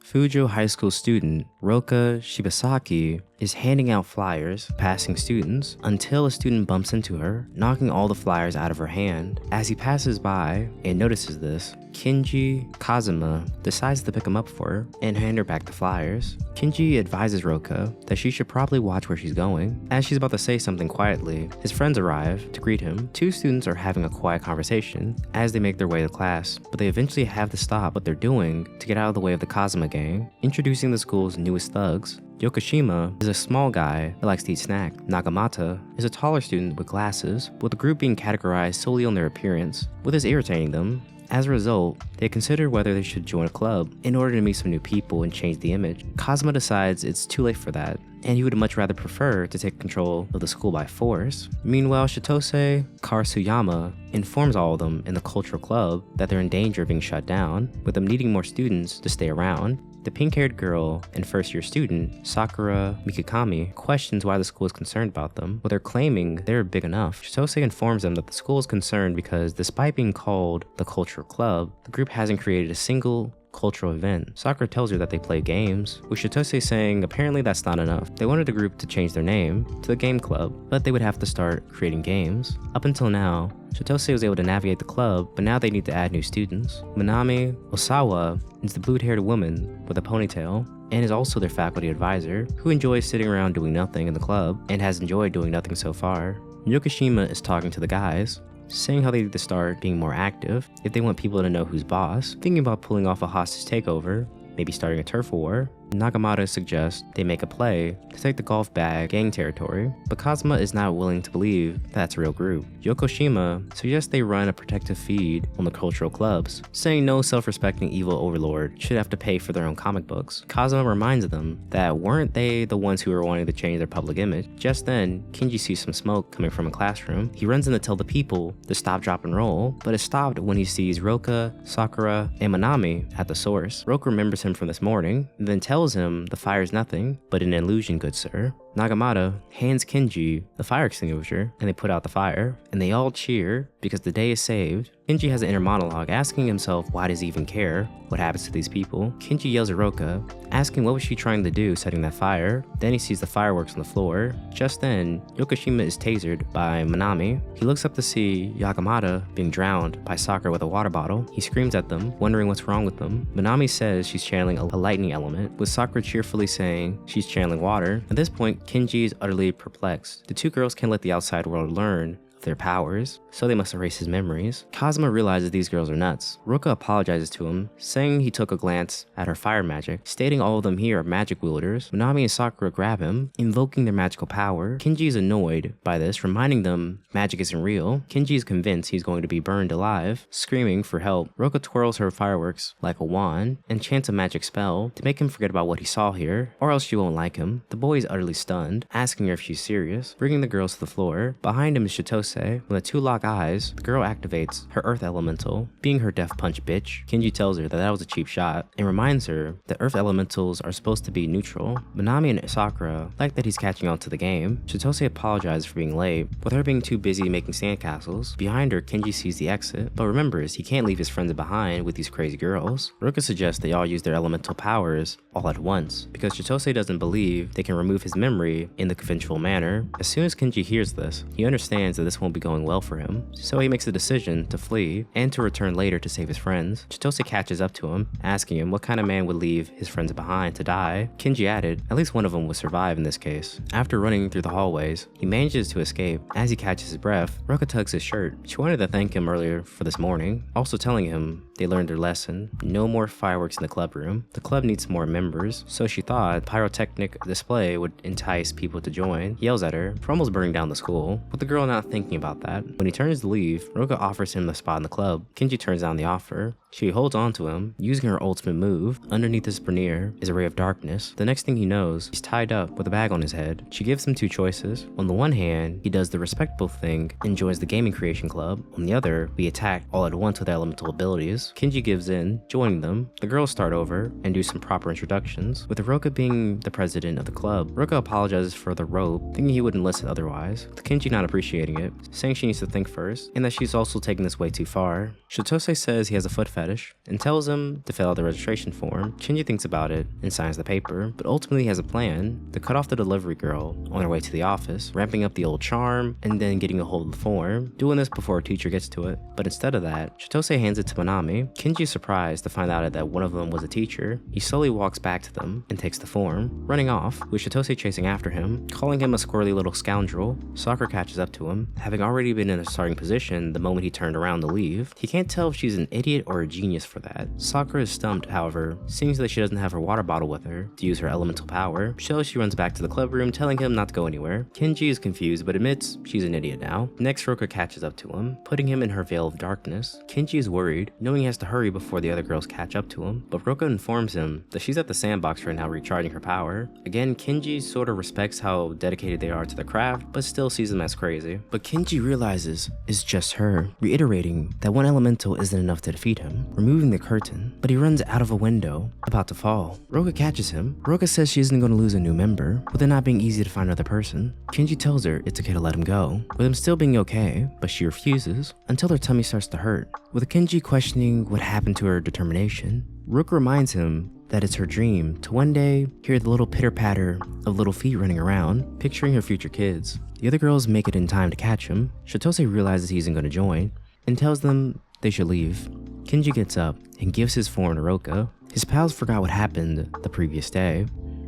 Fujou High School student Roka Shibasaki is handing out flyers, passing students, until a student bumps into her, knocking all the flyers out of her hand. As he passes by and notices this, Kenji Kazama decides to pick him up for her and hand her back the flyers. Kenji advises Roka that she should probably watch where she's going. As she's about to say something quietly, his friends arrive to greet him. Two students are having a quiet conversation as they make their way to class, but they eventually have to stop what they're doing to get out of the way of the Kazama gang. Introducing the school's newest thugs, Yokoshima is a small guy that likes to eat snacks. Nagamata is a taller student with glasses, with the group being categorized solely on their appearance, with this irritating them. As a result, they consider whether they should join a club in order to meet some new people and change the image. Kazama decides it's too late for that, and he would much rather prefer to take control of the school by force. Meanwhile, Shitose Karasuyama informs all of them in the cultural club that they're in danger of being shut down, with them needing more students to stay around. The pink-haired girl and first-year student, Sakura Mikikami, questions why the school is concerned about them, but they're claiming they're big enough. Shitose informs them that the school is concerned because despite being called the cultural club, the group hasn't created a single cultural event. Sakura tells her that they play games, with Shitose saying apparently that's not enough. They wanted the group to change their name to the game club, but they would have to start creating games. Up until now, Shitose was able to navigate the club, but now they need to add new students. Minami Osawa is the blue-haired woman with a ponytail, and is also their faculty advisor, who enjoys sitting around doing nothing in the club, and has enjoyed doing nothing so far. Yokoshima is talking to the guys, saying how they need to start being more active if they want people to know who's boss, thinking about pulling off a hostage takeover, maybe starting a turf war. Nagamata suggests they make a play to take the golf bag gang territory, but Kazama is not willing to believe that's a real group. Yokoshima suggests they run a protective feed on the cultural clubs, saying no self-respecting evil overlord should have to pay for their own comic books. Kazama reminds them that weren't they the ones who were wanting to change their public image. Just then, Kenji sees some smoke coming from a classroom. He runs in to tell the people to stop, drop, and roll, but is stopped when he sees Roka, Sakura, and Minami at the source. Roka remembers him from this morning, and then tells him the fire's nothing but an illusion, good sir. Nagamata hands Kenji the fire extinguisher, and they put out the fire, and they all cheer because the day is saved. Kenji has an inner monologue asking himself why does he even care what happens to these people. Kenji yells at Roka, asking what was she trying to do setting that fire. Then he sees the fireworks on the floor. Just then, Yokoshima is tasered by Minami. He looks up to see Nagamata being drowned by Sakura with a water bottle. He screams at them, wondering what's wrong with them. Minami says she's channeling a lightning element, with Sakura cheerfully saying she's channeling water. At this point, Kenji is utterly perplexed. The two girls can't let the outside world learn of their powers, so they must erase his memories. Kazama realizes these girls are nuts. Roka apologizes to him, saying he took a glance at her fire magic, stating all of them here are magic wielders. Minami and Sakura grab him, invoking their magical power. Kenji is annoyed by this, reminding them magic isn't real. Kenji is convinced he's going to be burned alive, screaming for help. Roka twirls her fireworks like a wand and chants a magic spell to make him forget about what he saw here, or else she won't like him. The boy is utterly stunned, asking her if she's serious, bringing the girls to the floor. Behind him is Shitose. When the two lock eyes, the girl activates her earth elemental, being her death punch bitch. Kenji tells her that that was a cheap shot, and reminds her that earth elementals are supposed to be neutral. Minami and Sakura like that he's catching on to the game. Shitose apologizes for being late, with her being too busy making sandcastles. Behind her, Kenji sees the exit, but remembers he can't leave his friends behind with these crazy girls. Roka suggests they all use their elemental powers all at once, because Shitose doesn't believe they can remove his memory in the conventional manner. As soon as Kenji hears this, he understands that this won't be going well for him, so he makes a decision to flee and to return later to save his friends. Shitose catches up to him, asking him what kind of man would leave his friends behind to die. Kenji added, at least one of them would survive in this case. After running through the hallways, he manages to escape. As he catches his breath, Roka tugs his shirt. She wanted to thank him earlier for this morning, also telling him they learned their lesson. No more fireworks in the club room. The club needs more members, so she thought pyrotechnic display would entice people to join. He yells at her for almost burning down the school, with the girl not thinking about that. When he turns to leave, Roka offers him the spot in the club. Kenji turns down the offer. She holds on to him, using her ultimate move. Underneath his brassiere is a ray of darkness. The next thing he knows, he's tied up with a bag on his head. She gives him two choices. On the one hand, he does the respectable thing and joins the gaming creation club. On the other, we attack all at once with elemental abilities. friends. Kenji gives in, joining them. The girls start over and do some proper introductions, with Roka being the president of the club. Roka apologizes for the rope, thinking he wouldn't listen otherwise, with Kenji not appreciating it, saying she needs to think first, and that she's also taking this way too far. Shitose says he has a foot fetish, and tells him to fill out the registration form. Kenji thinks about it and signs the paper, but ultimately has a plan to cut off the delivery girl on their way to the office, ramping up the old charm, and then getting a hold of the form, doing this before a teacher gets to it. But instead of that, Shitose hands it to Manami. Kenji is surprised to find out that one of them was a teacher. He slowly walks back to them and takes the form, running off, with Shitose chasing after him, calling him a squirrely little scoundrel. Sakura catches up to him, having already been in a starting position the moment he turned around to leave. He can't tell if she's an idiot or a genius for that. Sakura is stumped, however, seeing that she doesn't have her water bottle with her to use her elemental power, so she runs back to the club room, telling him not to go anywhere. Kenji is confused but admits she's an idiot now. Next, Roka catches up to him, putting him in her veil of darkness. Kenji is worried, knowing he has to hurry before the other girls catch up to him, but Roka informs him that she's at the sandbox right now recharging her power. Again, Kenji sorta respects how dedicated they are to the craft, but still sees them as crazy. But Kenji realizes it's just her, reiterating that one elemental isn't enough to defeat him, removing the curtain, but he runs out of a window, about to fall. Roka catches him. Roka says she isn't going to lose a new member, with it not being easy to find another person. Kenji tells her it's okay to let him go, with him still being okay, but she refuses, until her tummy starts to hurt. With Kenji questioning what happened to her determination, Roka reminds him that it's her dream to one day hear the little pitter-patter of little feet running around, picturing her future kids. The other girls make it in time to catch him. Shitose realizes he isn't going to join, and tells them they should leave. Kenji gets up and gives his form to Roka. His pals forgot what happened the previous day,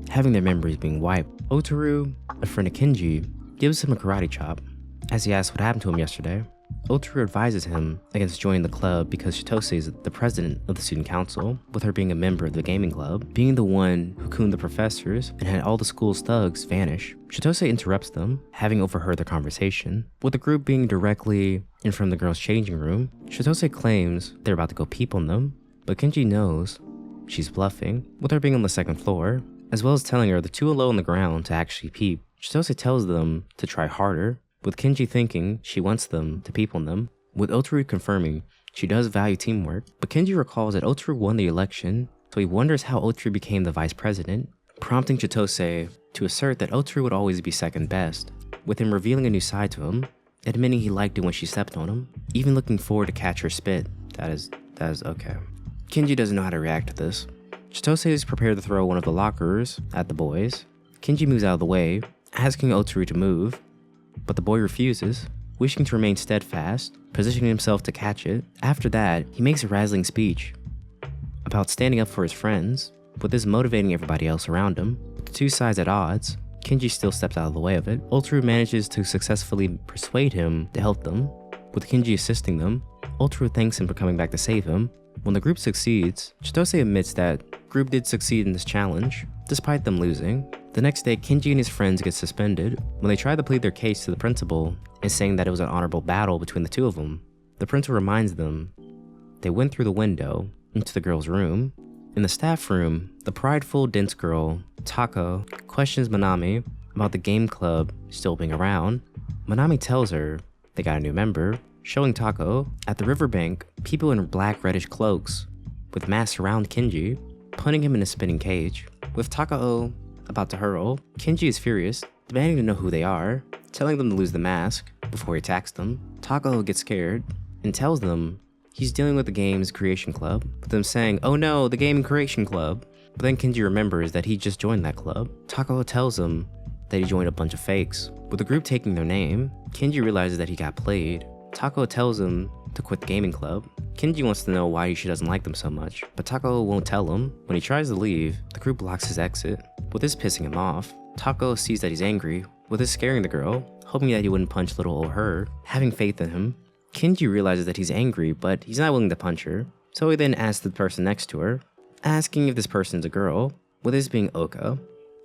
having their memories being wiped. Otaru, a friend of Kenji, gives him a karate chop, as he asks what happened to him yesterday. Otaru advises him against joining the club because Shitose is the president of the student council, with her being a member of the gaming club, being the one who cooned the professors and had all the school's thugs vanish. Shitose interrupts them, having overheard their conversation, with the group being directly in front of the girls' changing room. Shitose claims they're about to go peep on them, but Kenji knows she's bluffing, with her being on the second floor, as well as telling her they're too low on the ground to actually peep. Shitose tells them to try harder, with Kenji thinking she wants them to peep on them, with Otaru confirming she does value teamwork. But Kenji recalls that Otaru won the election, so he wonders how Otaru became the vice president, prompting Shitose to assert that Otaru would always be second best, with him revealing a new side to him, admitting he liked it when she stepped on him, even looking forward to catch her spit. That is okay. Kenji doesn't know how to react to this. Shitose is prepared to throw one of the lockers at the boys. Kenji moves out of the way, asking Otaru to move, but the boy refuses, wishing to remain steadfast, positioning himself to catch it. After that, he makes a razzling speech about standing up for his friends, with this motivating everybody else around him. With the two sides at odds, Kenji still steps out of the way of it. Otaru manages to successfully persuade him to help them, with Kenji assisting them. Otaru thanks him for coming back to save him. When the group succeeds, Shitose admits that group did succeed in this challenge, despite them losing. The next day, Kenji and his friends get suspended when they try to plead their case to the principal and saying that it was an honorable battle between the two of them. The principal reminds them they went through the window into the girl's room. In the staff room, the prideful, dense girl, Tako, questions Manami about the game club still being around. Manami tells her they got a new member, showing Tako at the riverbank people in black reddish cloaks with masks surround Kenji, putting him in a spinning cage. With Tako about to hurl, Kenji is furious, demanding to know who they are, telling them to lose the mask before he attacks them. Tako gets scared and tells them he's dealing with the game's creation club, with them saying, "Oh no, the game creation club." But then Kenji remembers that he just joined that club. Tako tells him that he joined a bunch of fakes. With the group taking their name, Kenji realizes that he got played. Tako tells him to quit the gaming club. Kenji wants to know why she doesn't like them so much, but Tako won't tell him. When he tries to leave, the group blocks his exit, with this pissing him off. Tako sees that he's angry, with this scaring the girl, hoping that he wouldn't punch little old her, having faith in him. Kenji realizes that he's angry, but he's not willing to punch her, so he then asks the person next to her, asking if this person's a girl, with this being Oka.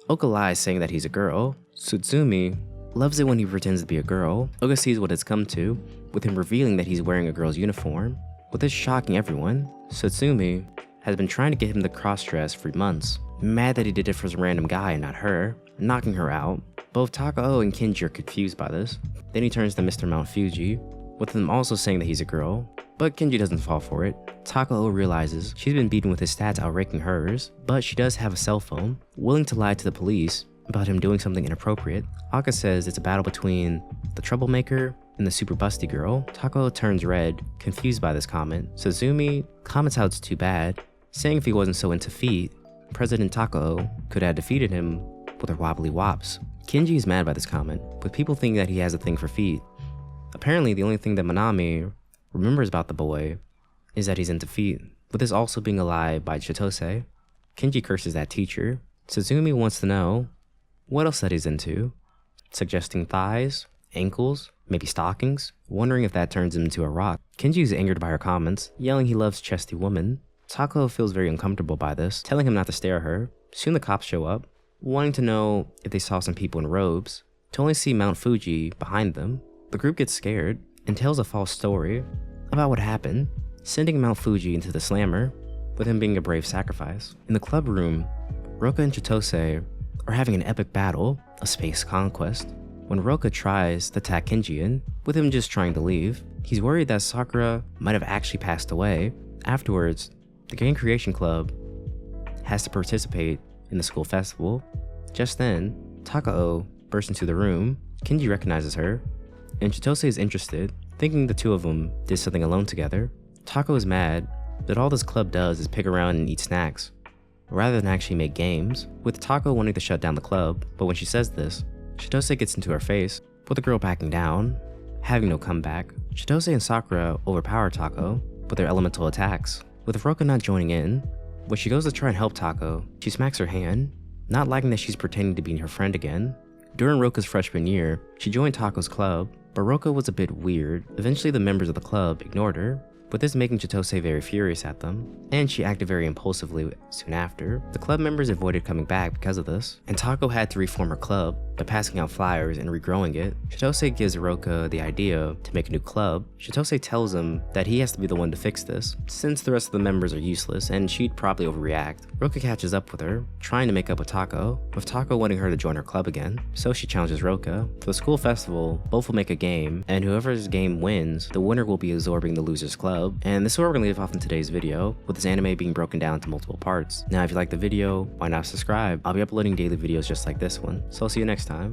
Oka lies, saying that he's a girl. Sutsumi loves it when he pretends to be a girl. Oka sees what it's come to, with him revealing that he's wearing a girl's uniform. With this shocking everyone, Sutsumi has been trying to get him to cross-dress for months, mad that he did it for some random guy and not her, knocking her out. Both Tako and Kenji are confused by this. Then he turns to Mr. Mount Fuji, with him also saying that he's a girl. But Kenji doesn't fall for it. Takao realizes she's been beaten with his stats outranking hers, but she does have a cell phone, willing to lie to the police about him doing something inappropriate. Aka says it's a battle between the troublemaker and the super busty girl. Takao turns red, confused by this comment. Suzumi comments how it's too bad, saying if he wasn't so into feet, President Takao could have defeated him with her wobbly wops. Kenji is mad by this comment, with people thinking that he has a thing for feet. Apparently, the only thing that Manami remembers about the boy is that he's into feet, with this also being a lie by Chitose. Kenji curses that teacher. Suzumi wants to know what else that he's into, suggesting thighs, ankles, maybe stockings, wondering if that turns him into a rock. Kenji is angered by her comments, yelling he loves chesty women. Takao feels very uncomfortable by this, telling him not to stare at her. Soon the cops show up, wanting to know if they saw some people in robes, to only see Mount Fuji behind them. The group gets scared and tells a false story about what happened, sending Mount Fuji into the slammer, with him being a brave sacrifice. In the club room, Roka and Chitose are having an epic battle, a space conquest, when Roka tries to attack Kenji, with him just trying to leave. He's worried that Sakura might have actually passed away. Afterwards, the Game Creation Club has to participate in the school festival. Just then, Takao bursts into the room. Kenji recognizes her, and Chitose is interested, thinking the two of them did something alone together. Takao is mad that all this club does is pick around and eat snacks, rather than actually make games, with Takao wanting to shut down the club. But when she says this, Chitose gets into her face, with the girl backing down, having no comeback. Chitose and Sakura overpower Takao with their elemental attacks, with Roka not joining in. When she goes to try and help Takao, she smacks her hand, not liking that she's pretending to be her friend again. During Roka's freshman year, she joined Tako's club, but Roka was a bit weird. Eventually the members of the club ignored her, with this making Chitose very furious at them, and she acted very impulsively soon after. The club members avoided coming back because of this, and Takao had to reform her club by passing out flyers and regrowing it. Chitose gives Roka the idea to make a new club. Chitose tells him that he has to be the one to fix this, since the rest of the members are useless and she'd probably overreact. Roka catches up with her, trying to make up with Takao wanting her to join her club again, so she challenges Roka. For the school festival, both will make a game, and whoever's game wins, the winner will be absorbing the loser's club. And this is where we're gonna leave off in today's video, with this anime being broken down into multiple parts. Now if you like the video, why not subscribe? I'll be uploading daily videos just like this one, so I'll see you next time.